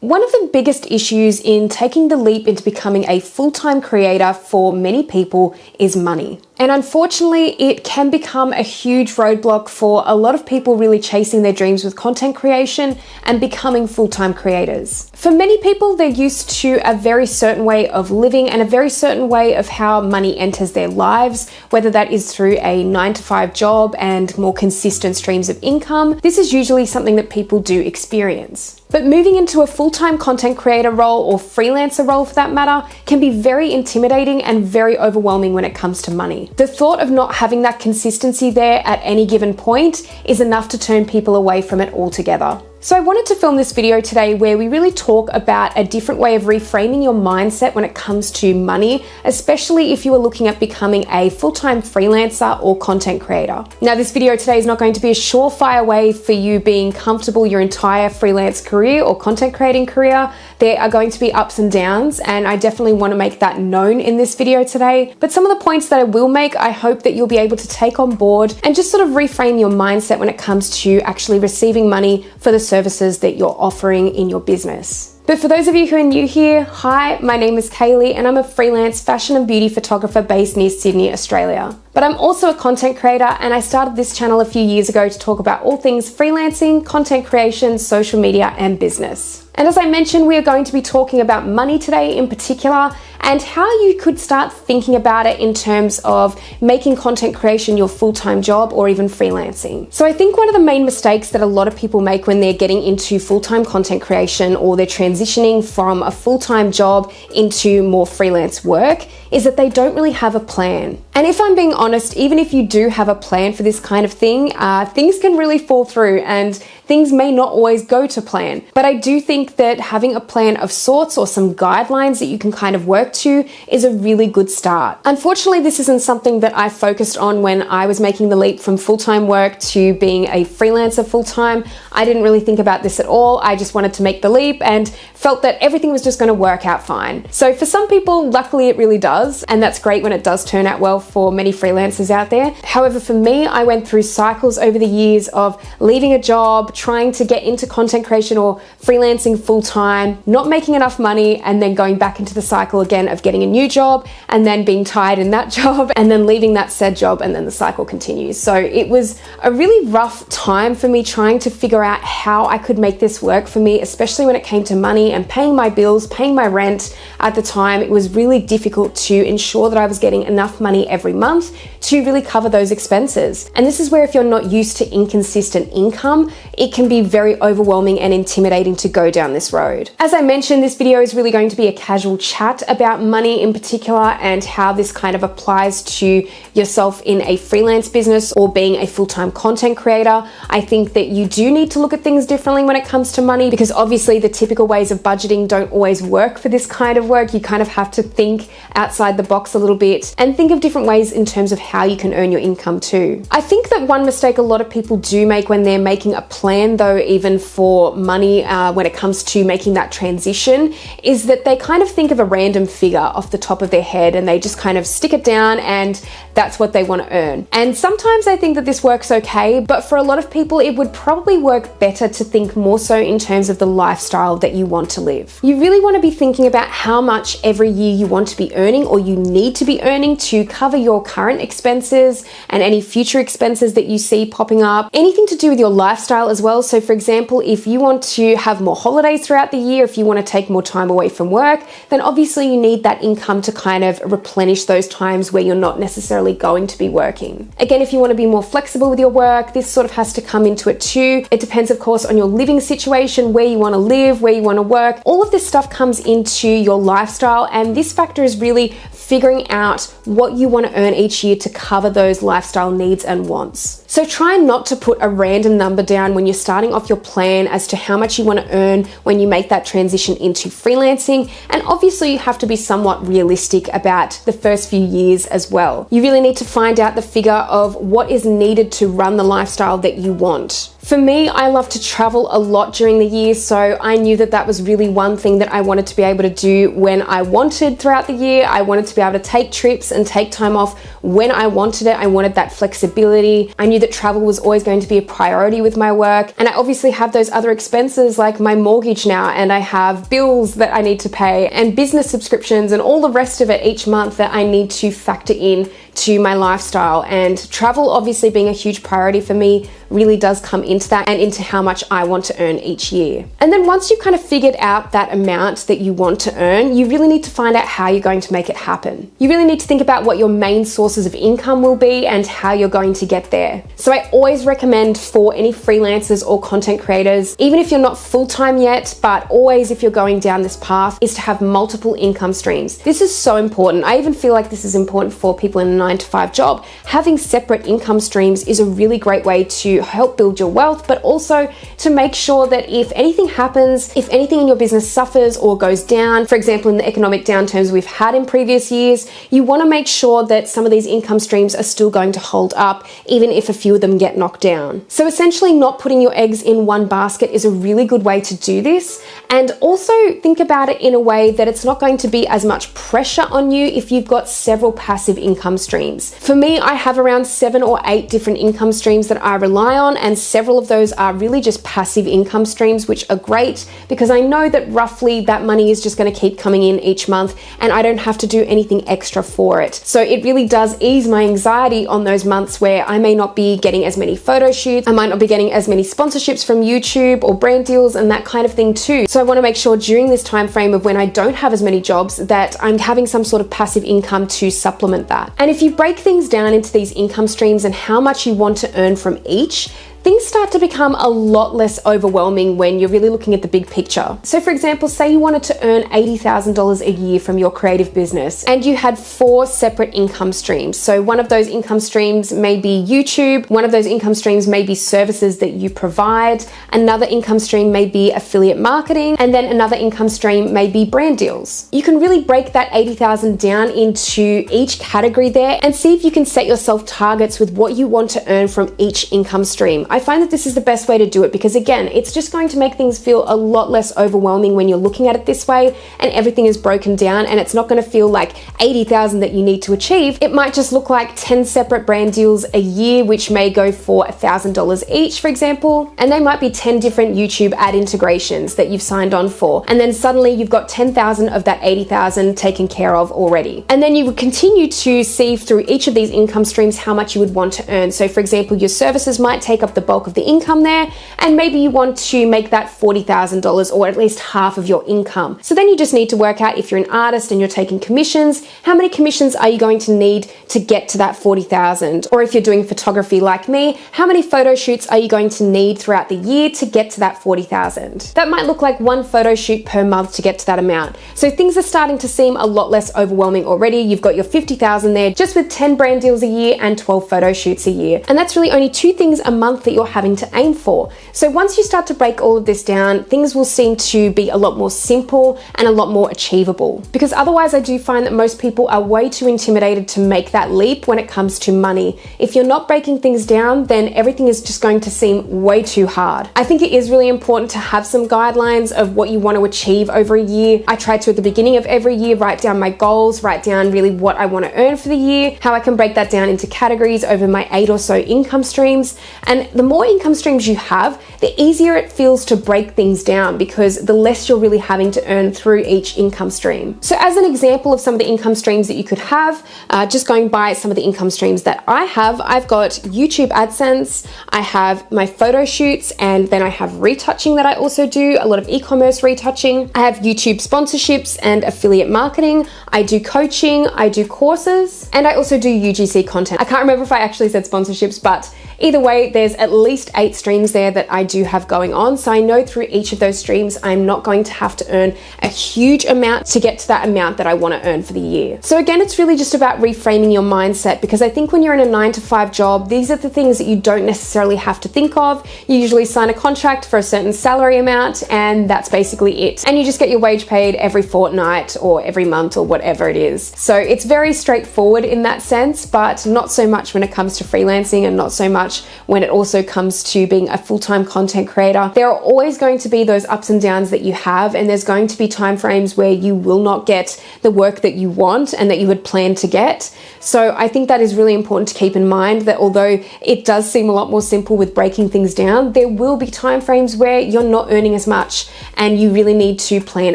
One of the biggest issues in taking the leap into becoming a full-time creator for many people is money. And unfortunately, it can become a huge roadblock for a lot of people really chasing their dreams with content creation and becoming full-time creators. For many people, they're used to a very certain way of living and a very certain way of how money enters their lives, whether that is through a 9-to-5 job and more consistent streams of income. This is usually something that people do experience. But moving into a full-time content creator role, or freelancer role for that matter, can be very intimidating and very overwhelming when it comes to money. The thought of not having that consistency there at any given point is enough to turn people away from it altogether. So I wanted to film this video today where we really talk about a different way of reframing your mindset when it comes to money, especially if you are looking at becoming a full-time freelancer or content creator. Now, this video today is not going to be a surefire way for you being comfortable your entire freelance career or content creating career. There are going to be ups and downs, and I definitely want to make that known in this video today. But some of the points that I will make, I hope that you'll be able to take on board and just sort of reframe your mindset when it comes to actually receiving money for the services that you're offering in your business. But for those of you who are new here, hi, my name is Kaylee and I'm a freelance fashion and beauty photographer based near Sydney, Australia. But I'm also a content creator, and I started this channel a few years ago to talk about all things freelancing, content creation, social media, and business. And as I mentioned, we are going to be talking about money today in particular, and how you could start thinking about it in terms of making content creation your full-time job or even freelancing. So I think one of the main mistakes that a lot of people make when they're getting into full-time content creation, or they're transitioning from a full-time job into more freelance work, is that they don't really have a plan. And if I'm being honest, even if you do have a plan for this kind of thing, things can really fall through and things may not always go to plan. But I do think that having a plan of sorts or some guidelines that you can kind of work to is a really good start. Unfortunately, this isn't something that I focused on when I was making the leap from full-time work to being a freelancer full-time. I didn't really think about this at all. I just wanted to make the leap and felt that everything was just going to work out fine. So for some people, luckily it really does, and that's great when it does turn out well for many freelancers out there. However, for me, I went through cycles over the years of leaving a job, trying to get into content creation or freelancing full-time, not making enough money, and then going back into the cycle again of getting a new job and then being tired in that job and then leaving that said job, and then the cycle continues. So it was a really rough time for me trying to figure out how I could make this work for me, especially when it came to money and paying my bills, paying my rent. At the time, it was really difficult to ensure that I was getting enough money every month to really cover those expenses. And this is where, if you're not used to inconsistent income, it can be very overwhelming and intimidating to go down this road. As I mentioned, this video is really going to be a casual chat about money in particular and how this kind of applies to yourself in a freelance business or being a full-time content creator. I think that you do need to look at things differently when it comes to money, because obviously the typical ways of budgeting don't always work for this kind of work. You kind of have to think outside the box a little bit and think of different ways in terms of how you can earn your income too. I think that one mistake a lot of people do make when they're making a plan, though, even for money, when it comes to making that transition, is that they kind of think of a random figure off the top of their head and they just kind of stick it down and that's what they want to earn. And sometimes I think that this works okay, but for a lot of people, it would probably work better to think more so in terms of the lifestyle that you want to live. You really want to be thinking about how much every year you want to be earning, or you need to be earning, to cover your current expenses and any future expenses that you see popping up. Anything to do with your lifestyle as well. So for example, if you want to have more holidays throughout the year, if you want to take more time away from work, then obviously you need that income to kind of replenish those times where you're not necessarily going to be working. Again, if you want to be more flexible with your work, this sort of has to come into it too. It depends, of course, on your living situation, where you want to live, where you want to work. All of this stuff comes into your lifestyle, and this factor is really figuring out what you want to earn each year to cover those lifestyle needs and wants. So try not to put a random number down when you're starting off your plan as to how much you want to earn when you make that transition into freelancing. And obviously you have to be somewhat realistic about the first few years as well. You really need to find out the figure of what is needed to run the lifestyle that you want. For me, I love to travel a lot during the year, so I knew that that was really one thing that I wanted to be able to do when I wanted throughout the year. I wanted to be able to take trips and take time off when I wanted it. I wanted that flexibility. I knew that travel was always going to be a priority with my work. And I obviously have those other expenses like my mortgage now, and I have bills that I need to pay and business subscriptions and all the rest of it each month that I need to factor in to my lifestyle. And travel obviously being a huge priority for me really does come into that and into how much I want to earn each year. And then once you've kind of figured out that amount that you want to earn, you really need to find out how you're going to make it happen. You really need to think about what your main sources of income will be and how you're going to get there. So I always recommend for any freelancers or content creators, even if you're not full-time yet, but always if you're going down this path, is to have multiple income streams. This is so important. I even feel like this is important for people in a 9-to-5 job. Having separate income streams is a really great way to help build your wealth, but also to make sure that if anything happens, if anything in your business suffers or goes down, for example, in the economic downturns we've had in previous years, you want to make sure that some of these income streams are still going to hold up, even if a few of them get knocked down. So essentially, not putting your eggs in one basket is a really good way to do this. And also think about it in a way that it's not going to be as much pressure on you if you've got several passive income streams. For me, I have around 7 or 8 different income streams that I rely on, and several of those are really just passive income streams, which are great because I know that roughly that money is just going to keep coming in each month and I don't have to do anything extra for it. So it really does ease my anxiety on those months where I may not be getting as many photo shoots, I might not be getting as many sponsorships from YouTube or brand deals and that kind of thing too. So I want to make sure during this time frame of when I don't have as many jobs that I'm having some sort of passive income to supplement that. And if you break things down into these income streams and how much you want to earn from each, things start to become a lot less overwhelming when you're really looking at the big picture. So for example, say you wanted to earn $80,000 a year from your creative business and you had 4 separate income streams. So one of those income streams may be YouTube, one of those income streams may be services that you provide, another income stream may be affiliate marketing, and then another income stream may be brand deals. You can really break that 80,000 down into each category there and see if you can set yourself targets with what you want to earn from each income stream. I find that this is the best way to do it because again, it's just going to make things feel a lot less overwhelming when you're looking at it this way and everything is broken down, and it's not going to feel like 80,000 that you need to achieve. It might just look like 10 separate brand deals a year, which may go for $1,000 each, for example, and they might be 10 different YouTube ad integrations that you've signed on for, and then suddenly you've got 10,000 of that 80,000 taken care of already. And then you would continue to see through each of these income streams how much you would want to earn. So for example, your services might take up the bulk of the income there, and maybe you want to make that $40,000 or at least half of your income. So then you just need to work out, if you're an artist and you're taking commissions, how many commissions are you going to need to get to that 40,000? Or if you're doing photography like me, how many photo shoots are you going to need throughout the year to get to that 40,000? That might look like 1 photo shoot per month to get to that amount. So things are starting to seem a lot less overwhelming already. You've got your 50,000 there just with 10 brand deals a year and 12 photo shoots a year. And that's really only 2 things a month that you're having to aim for. So once you start to break all of this down, things will seem to be a lot more simple and a lot more achievable. Because otherwise, I do find that most people are way too intimidated to make that leap when it comes to money. If you're not breaking things down, then everything is just going to seem way too hard. I think it is really important to have some guidelines of what you want to achieve over a year. I try to, at the beginning of every year, write down my goals, write down really what I want to earn for the year, how I can break that down into categories over my 8 or so income streams. And the more income streams you have, the easier it feels to break things down because the less you're really having to earn through each income stream. So as an example of some of the income streams that you could have, just going by some of the income streams that I have, I've got YouTube AdSense, I have my photo shoots, and then I have retouching that I also do, a lot of e-commerce retouching. I have YouTube sponsorships and affiliate marketing. I do coaching, I do courses, and I also do UGC content. I can't remember if I actually said sponsorships, but either way, there's at least 8 streams there that I do have going on. So I know through each of those streams, I'm not going to have to earn a huge amount to get to that amount that I want to earn for the year. So again, it's really just about reframing your mindset, because I think when you're in a 9-to-5 job, these are the things that you don't necessarily have to think of. You usually sign a contract for a certain salary amount and that's basically it. And you just get your wage paid every fortnight or every month or whatever it is. So it's very straightforward in that sense, but not so much when it comes to freelancing and not so much much when it also comes to being a full-time content creator. There are always going to be those ups and downs that you have, and there's going to be time frames where you will not get the work that you want and that you had planned to get. So I think that is really important to keep in mind, that although it does seem a lot more simple with breaking things down, there will be time frames where you're not earning as much and you really need to plan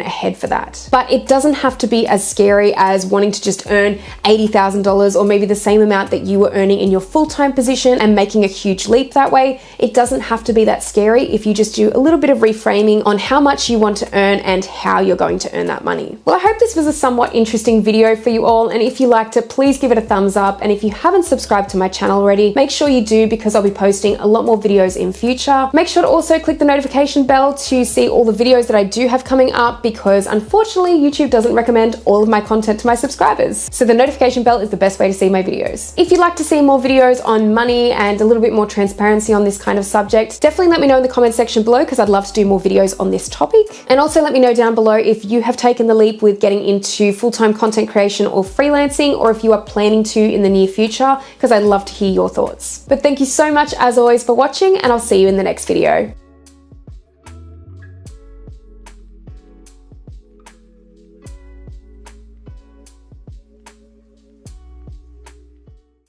ahead for that. But it doesn't have to be as scary as wanting to just earn $80,000 or maybe the same amount that you were earning in your full-time position and making a huge leap that way. It doesn't have to be that scary if you just do a little bit of reframing on how much you want to earn and how you're going to earn that money. Well, I hope this was a somewhat interesting video for you all, and if you liked it, please give it a thumbs up, and if you haven't subscribed to my channel already, make sure you do, because I'll be posting a lot more videos in future. Make sure to also click the notification bell to see all the videos that I do have coming up, because unfortunately YouTube doesn't recommend all of my content to my subscribers. So the notification bell is the best way to see my videos. If you'd like to see more videos on money and a little bit more transparency on this kind of subject, definitely let me know in the comment section below, because I'd love to do more videos on this topic. And also let me know down below if you have taken the leap with getting into full-time content creation or freelancing, or if you are planning to in the near future, because I'd love to hear your thoughts. But thank you so much as always for watching, and I'll see you in the next video.